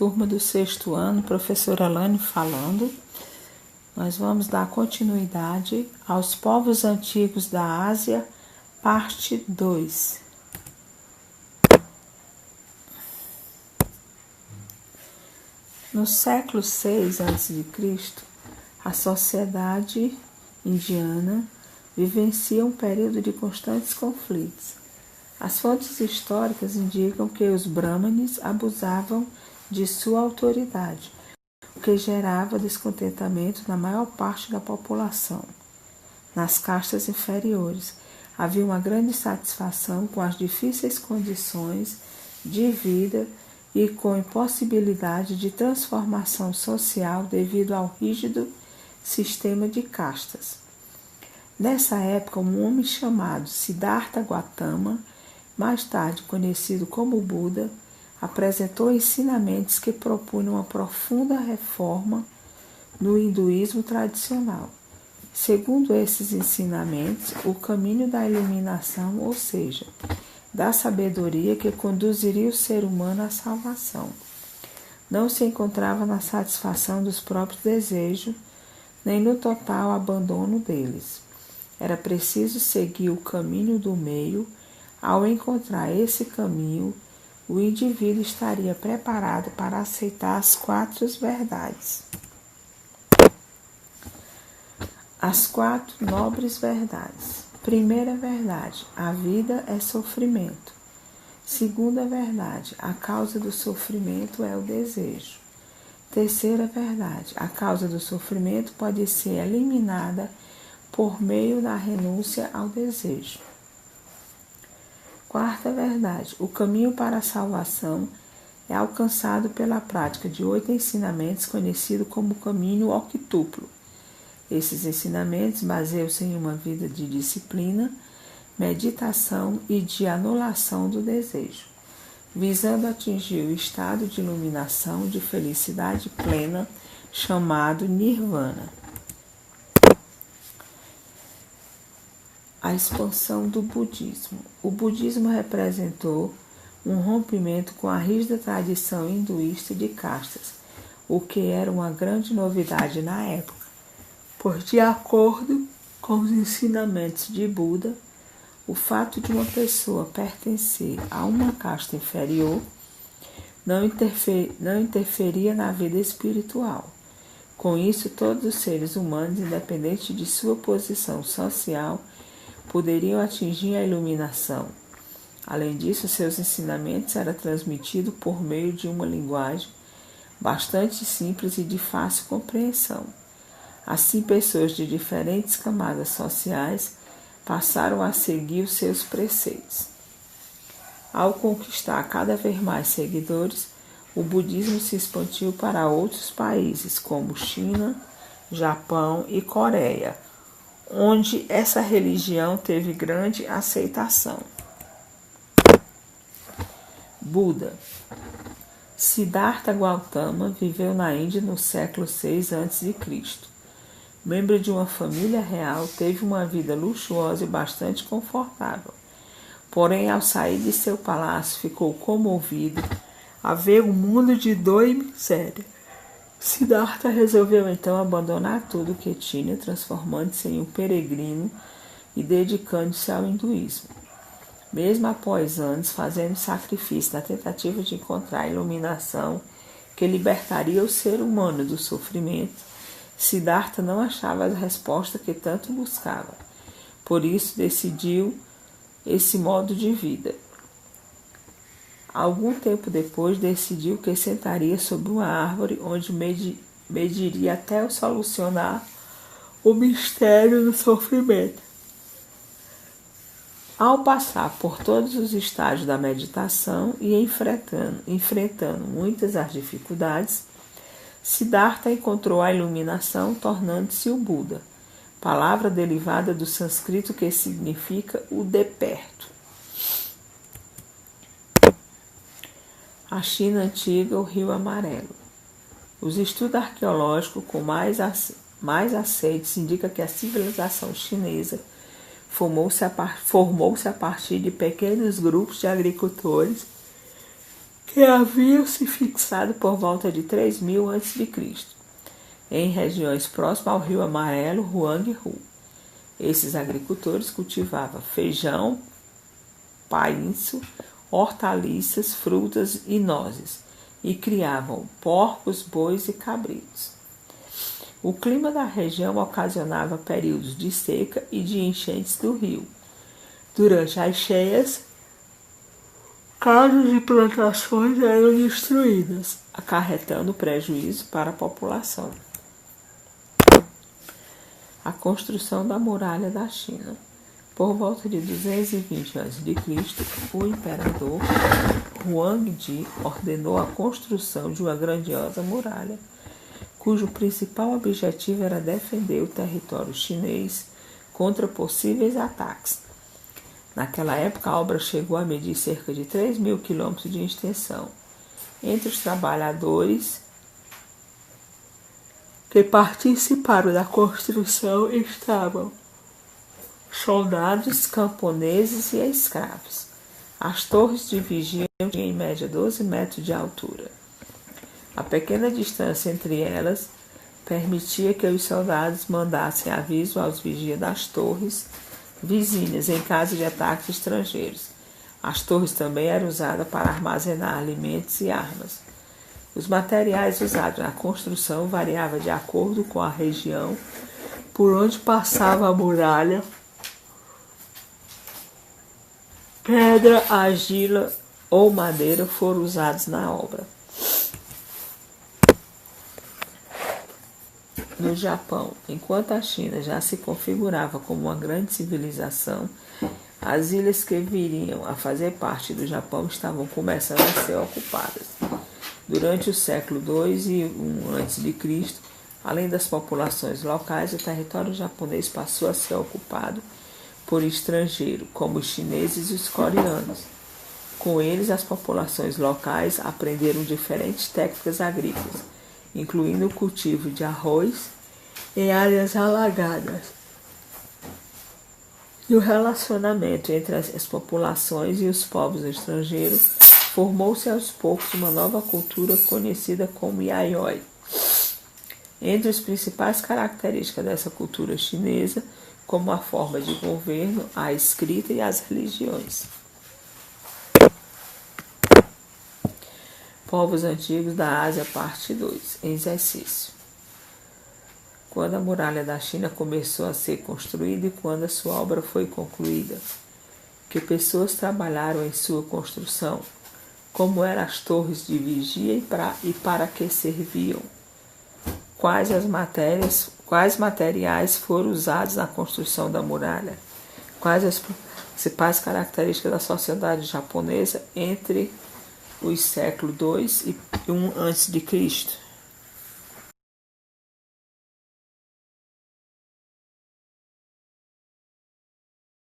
turma do 6º ano, professora Alane falando. Nós vamos dar continuidade aos povos antigos da Ásia, parte 2. No século VI a.C., a sociedade indiana vivencia um período de constantes conflitos. As fontes históricas indicam que os brahmanes abusavam de sua autoridade, o que gerava descontentamento na maior parte da população. Nas castas inferiores, havia uma grande satisfação com as difíceis condições de vida e com impossibilidade de transformação social devido ao rígido sistema de castas. Nessa época, um homem chamado Siddhartha Gautama, mais tarde conhecido como Buda, apresentou ensinamentos que propunham uma profunda reforma no hinduísmo tradicional. Segundo esses ensinamentos, o caminho da iluminação, ou seja, da sabedoria que conduziria o ser humano à salvação, não se encontrava na satisfação dos próprios desejos, nem no total abandono deles. Era preciso seguir o caminho do meio. Ao encontrar esse caminho, o indivíduo estaria preparado para aceitar as 4 verdades. As 4 nobres verdades. Primeira verdade, a vida é sofrimento. Segunda verdade, a causa do sofrimento é o desejo. Terceira verdade, a causa do sofrimento pode ser eliminada por meio da renúncia ao desejo. Quarta verdade, o caminho para a salvação é alcançado pela prática de 8 ensinamentos conhecido como caminho octuplo. Esses ensinamentos baseiam-se em uma vida de disciplina, meditação e de anulação do desejo, visando atingir o estado de iluminação de felicidade plena chamado Nirvana. A expansão do budismo. O budismo representou um rompimento com a rígida tradição hinduísta de castas, o que era uma grande novidade na época, pois, de acordo com os ensinamentos de Buda, o fato de uma pessoa pertencer a uma casta inferior não interferia na vida espiritual. Com isso, todos os seres humanos, independente de sua posição social, poderiam atingir a iluminação. Além disso, seus ensinamentos eram transmitidos por meio de uma linguagem bastante simples e de fácil compreensão. Assim, pessoas de diferentes camadas sociais passaram a seguir os seus preceitos. Ao conquistar cada vez mais seguidores, o budismo se expandiu para outros países, como China, Japão e Coreia, onde essa religião teve grande aceitação. Buda. Siddhartha Gautama viveu na Índia no século VI a.C. Membro de uma família real, teve uma vida luxuosa e bastante confortável. Porém, ao sair de seu palácio, ficou comovido a ver um mundo de dor e miséria. Siddhartha resolveu então abandonar tudo o que tinha, transformando-se em um peregrino e dedicando-se ao hinduísmo. Mesmo após anos fazendo sacrifício na tentativa de encontrar a iluminação que libertaria o ser humano do sofrimento, Siddhartha não achava a resposta que tanto buscava. Por isso decidiu esse modo de vida. Algum tempo depois, decidiu que sentaria sob uma árvore onde mediria até solucionar o mistério do sofrimento. Ao passar por todos os estágios da meditação e enfrentando muitas as dificuldades, Siddhartha encontrou a iluminação, tornando-se o Buda, palavra derivada do sânscrito que significa o de perto. A China antiga, o Rio Amarelo. Os estudos arqueológicos com mais aceitos indicam que a civilização chinesa formou-se a partir de pequenos grupos de agricultores que haviam se fixado por volta de 3000 a.C., em regiões próximas ao Rio Amarelo, Huanghe. Esses agricultores cultivavam feijão, painço, hortaliças, frutas e nozes, e criavam porcos, bois e cabritos. O clima da região ocasionava períodos de seca e de enchentes do rio. Durante as cheias, casas e plantações eram destruídas, acarretando prejuízo para a população. A construção da muralha da China. Por volta de 220 a.C., o imperador Huangdi ordenou a construção de uma grandiosa muralha, cujo principal objetivo era defender o território chinês contra possíveis ataques. Naquela época, a obra chegou a medir cerca de 3.000 quilômetros de extensão. Entre os trabalhadores que participaram da construção estavam soldados, camponeses e escravos. As torres de vigia tinham em média 12 metros de altura. A pequena distância entre elas permitia que os soldados mandassem aviso aos vigias das torres vizinhas em caso de ataques estrangeiros. As torres também eram usadas para armazenar alimentos e armas. Os materiais usados na construção variavam de acordo com a região por onde passava a muralha. Pedra, argila ou madeira foram usados na obra. No Japão, enquanto a China já se configurava como uma grande civilização, as ilhas que viriam a fazer parte do Japão estavam começando a ser ocupadas. Durante o século II e I a.C., além das populações locais, o território japonês passou a ser ocupado por estrangeiros, como os chineses e os coreanos. Com eles, as populações locais aprenderam diferentes técnicas agrícolas, incluindo o cultivo de arroz em áreas alagadas. E o relacionamento entre as populações e os povos estrangeiros formou-se aos poucos uma nova cultura conhecida como Yayoi. Entre as principais características dessa cultura chinesa, como a forma de governo, a escrita e as religiões. Povos antigos da Ásia, parte 2. Exercício. Quando a muralha da China começou a ser construída e quando a sua obra foi concluída? Que pessoas trabalharam em sua construção? Como eram as torres de vigia e para que serviam? Quais materiais foram usados na construção da muralha? Quais as principais características da sociedade japonesa entre os séculos II e I a.C.?